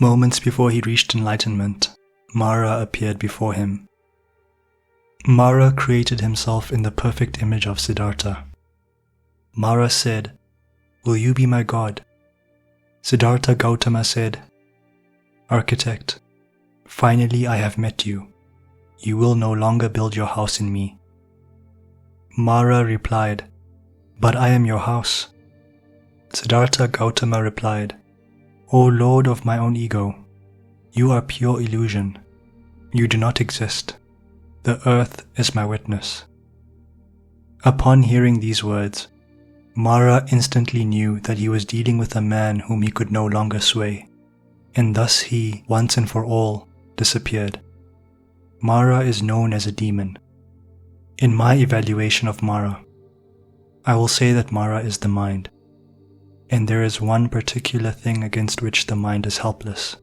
Moments before he reached enlightenment, Mara appeared before him. Mara created himself in the perfect image of Siddhartha. Mara said, "Will you be my god?" Siddhartha Gautama said, "Architect, finally I have met you. You will no longer build your house in me." Mara replied, "But I am your house." Siddhartha Gautama replied, "O Lord of my own ego, you are pure illusion. You do not exist. The earth is my witness." Upon hearing these words, Mara instantly knew that he was dealing with a man whom he could no longer sway, and thus he, once and for all, disappeared. Mara is known as a demon. In my evaluation of Mara, I will say that Mara is the mind, and there is one particular thing against which the mind is helpless.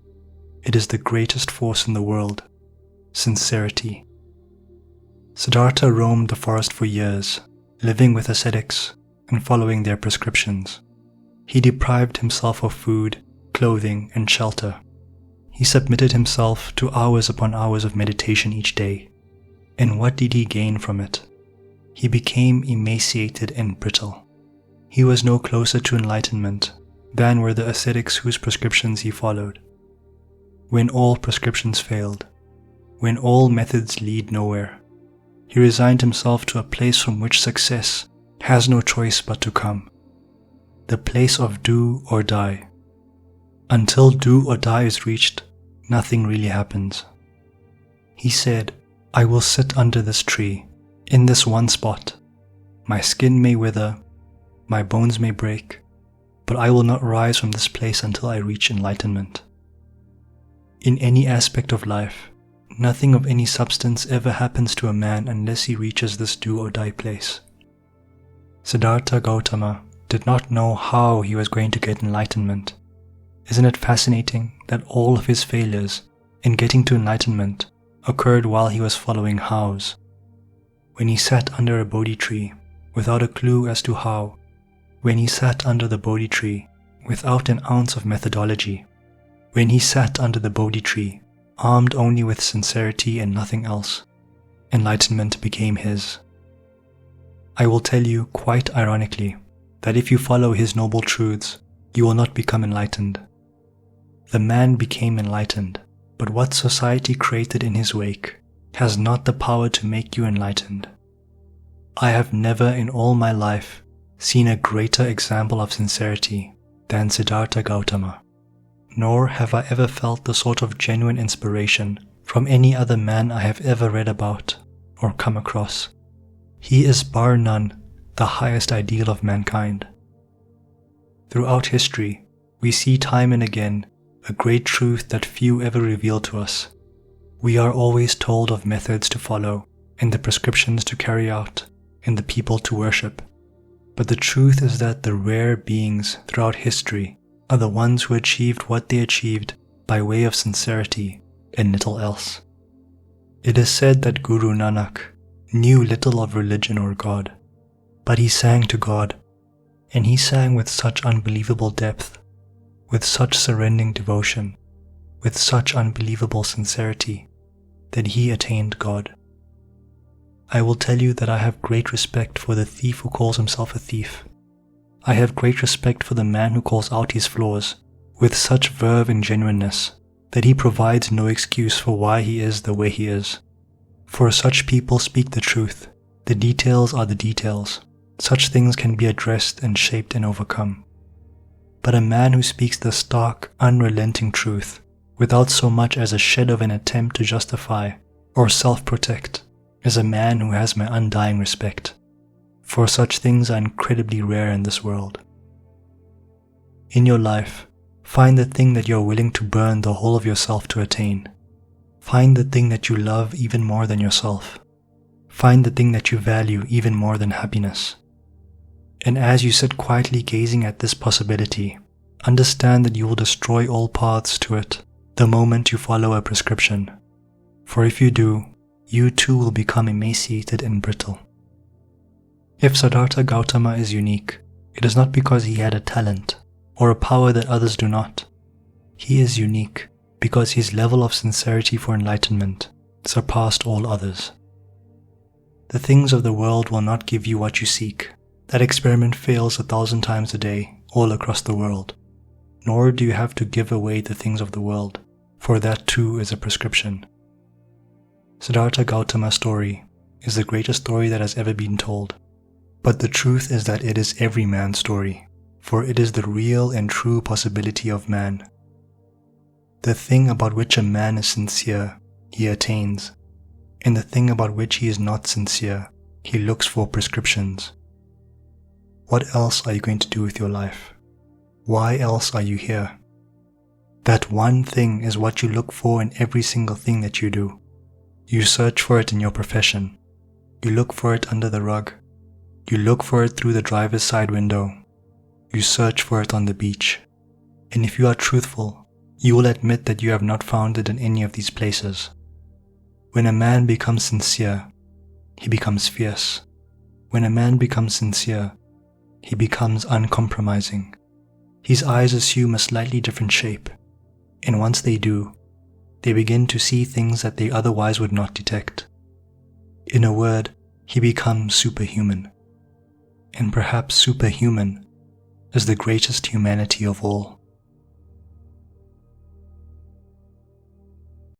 It is the greatest force in the world: sincerity. Siddhartha roamed the forest for years, living with ascetics and following their prescriptions. He deprived himself of food, clothing, and shelter. He submitted himself to hours upon hours of meditation each day. And what did he gain from it? He became emaciated and brittle. He was no closer to enlightenment than were the ascetics whose prescriptions he followed. When all prescriptions failed, when all methods lead nowhere, he resigned himself to a place from which success has no choice but to come: the place of do or die. Until do or die is reached, nothing really happens. He said, "I will sit under this tree, in this one spot. My skin may wither, my bones may break, but I will not rise from this place until I reach enlightenment." In any aspect of life, nothing of any substance ever happens to a man unless he reaches this do or die place. Siddhartha Gautama did not know how he was going to get enlightenment. Isn't it fascinating that all of his failures in getting to enlightenment occurred while he was following hows? When he sat under a Bodhi tree without a clue as to how, when he sat under the Bodhi tree without an ounce of methodology, when he sat under the Bodhi tree armed only with sincerity and nothing else, enlightenment became his. I will tell you, quite ironically, that if you follow his noble truths, you will not become enlightened. The man became enlightened, but what society created in his wake has not the power to make you enlightened. I have never in all my life seen a greater example of sincerity than Siddhartha Gautama, nor have I ever felt the sort of genuine inspiration from any other man I have ever read about or come across. He is bar none the highest ideal of mankind. Throughout history, we see time and again a great truth that few ever reveal to us. We are always told of methods to follow, and the prescriptions to carry out, and the people to worship. But the truth is that the rare beings throughout history are the ones who achieved what they achieved by way of sincerity and little else. It is said that Guru Nanak knew little of religion or God, but he sang to God, and he sang with such unbelievable depth, with such surrendering devotion, with such unbelievable sincerity, that he attained God. I will tell you that I have great respect for the thief who calls himself a thief. I have great respect for the man who calls out his flaws with such verve and genuineness that he provides no excuse for why he is the way he is. For such people speak the truth. The details are the details. Such things can be addressed and shaped and overcome. But a man who speaks the stark, unrelenting truth without so much as a shed of an attempt to justify or self-protect is a man who has my undying respect. For such things are incredibly rare in this world. In your life, find the thing that you are willing to burn the whole of yourself to attain. Find the thing that you love even more than yourself. Find the thing that you value even more than happiness. And as you sit quietly gazing at this possibility, understand that you will destroy all paths to it the moment you follow a prescription. For if you do, you too will become emaciated and brittle. If Siddhartha Gautama is unique, it is not because he had a talent or a power that others do not. He is unique because his level of sincerity for enlightenment surpassed all others. The things of the world will not give you what you seek. That experiment fails 1,000 times a day, all across the world. Nor do you have to give away the things of the world, for that too is a prescription. Siddhartha Gautama's story is the greatest story that has ever been told. But the truth is that it is every man's story, for it is the real and true possibility of man. The thing about which a man is sincere, he attains, and the thing about which he is not sincere, he looks for prescriptions. What else are you going to do with your life? Why else are you here? That one thing is what you look for in every single thing that you do. You search for it in your profession. You look for it under the rug. You look for it through the driver's side window. You search for it on the beach. And if you are truthful, you will admit that you have not found it in any of these places. When a man becomes sincere, he becomes fierce. When a man becomes sincere, he becomes uncompromising. His eyes assume a slightly different shape, and once they do, they begin to see things that they otherwise would not detect. In a word, he becomes superhuman. And perhaps superhuman is the greatest humanity of all.